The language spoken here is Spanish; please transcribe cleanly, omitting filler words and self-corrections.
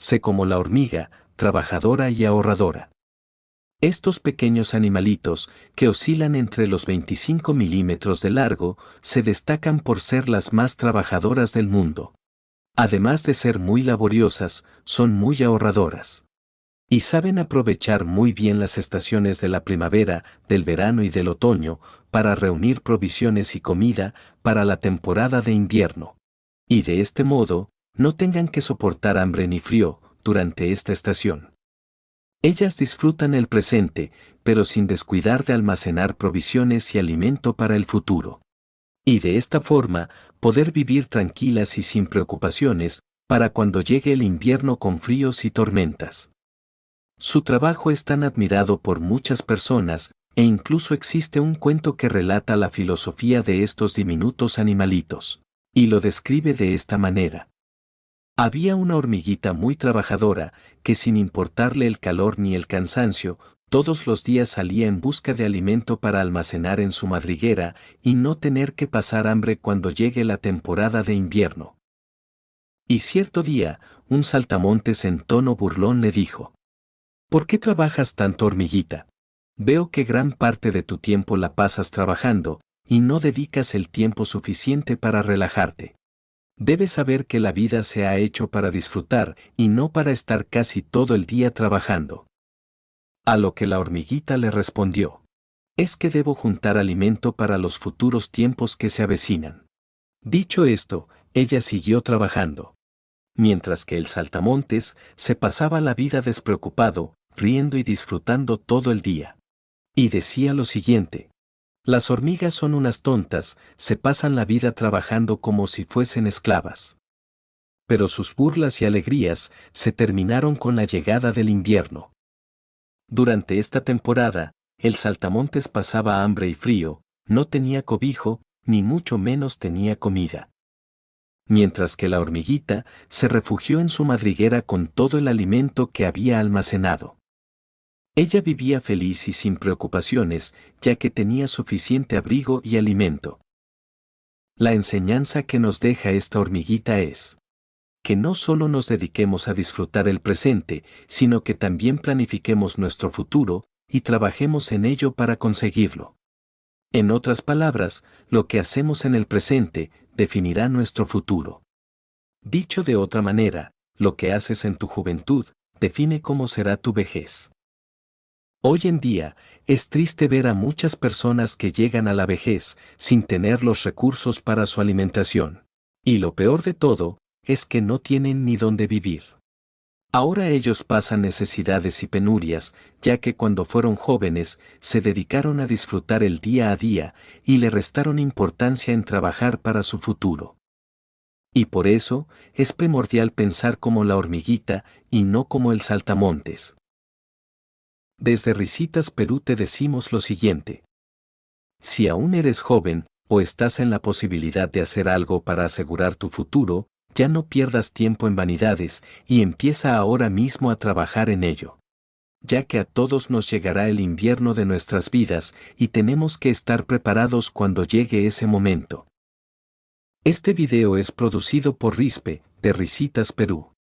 Sé como la hormiga, trabajadora y ahorradora. Estos pequeños animalitos, que oscilan entre los 25 milímetros de largo, se destacan por ser las más trabajadoras del mundo. Además de ser muy laboriosas, son muy ahorradoras. Y saben aprovechar muy bien las estaciones de la primavera, del verano y del otoño, para reunir provisiones y comida para la temporada de invierno. Y de este modo, no tengan que soportar hambre ni frío durante esta estación. Ellas disfrutan el presente, pero sin descuidar de almacenar provisiones y alimento para el futuro. Y de esta forma, poder vivir tranquilas y sin preocupaciones, para cuando llegue el invierno con fríos y tormentas. Su trabajo es tan admirado por muchas personas, e incluso existe un cuento que relata la filosofía de estos diminutos animalitos. Y lo describe de esta manera. Había una hormiguita muy trabajadora, que sin importarle el calor ni el cansancio, todos los días salía en busca de alimento para almacenar en su madriguera y no tener que pasar hambre cuando llegue la temporada de invierno. Y cierto día, un saltamontes en tono burlón le dijo: ¿Por qué trabajas tanto, hormiguita? Veo que gran parte de tu tiempo la pasas trabajando, y no dedicas el tiempo suficiente para relajarte. Debes saber que la vida se ha hecho para disfrutar y no para estar casi todo el día trabajando. A lo que la hormiguita le respondió: es que debo juntar alimento para los futuros tiempos que se avecinan. Dicho esto, ella siguió trabajando. Mientras que el saltamontes se pasaba la vida despreocupado, riendo y disfrutando todo el día. Y decía lo siguiente: las hormigas son unas tontas, se pasan la vida trabajando como si fuesen esclavas. Pero sus burlas y alegrías se terminaron con la llegada del invierno. Durante esta temporada, el saltamontes pasaba hambre y frío, no tenía cobijo, ni mucho menos tenía comida. Mientras que la hormiguita se refugió en su madriguera con todo el alimento que había almacenado. Ella vivía feliz y sin preocupaciones, ya que tenía suficiente abrigo y alimento. La enseñanza que nos deja esta hormiguita es que no solo nos dediquemos a disfrutar el presente, sino que también planifiquemos nuestro futuro y trabajemos en ello para conseguirlo. En otras palabras, lo que hacemos en el presente definirá nuestro futuro. Dicho de otra manera, lo que haces en tu juventud define cómo será tu vejez. Hoy en día, es triste ver a muchas personas que llegan a la vejez sin tener los recursos para su alimentación. Y lo peor de todo, es que no tienen ni dónde vivir. Ahora ellos pasan necesidades y penurias, ya que cuando fueron jóvenes se dedicaron a disfrutar el día a día y le restaron importancia en trabajar para su futuro. Y por eso, es primordial pensar como la hormiguita y no como el saltamontes. Desde Risitas Perú te decimos lo siguiente: si aún eres joven, o estás en la posibilidad de hacer algo para asegurar tu futuro, ya no pierdas tiempo en vanidades y empieza ahora mismo a trabajar en ello. Ya que a todos nos llegará el invierno de nuestras vidas y tenemos que estar preparados cuando llegue ese momento. Este video es producido por Rispe, de Risitas Perú.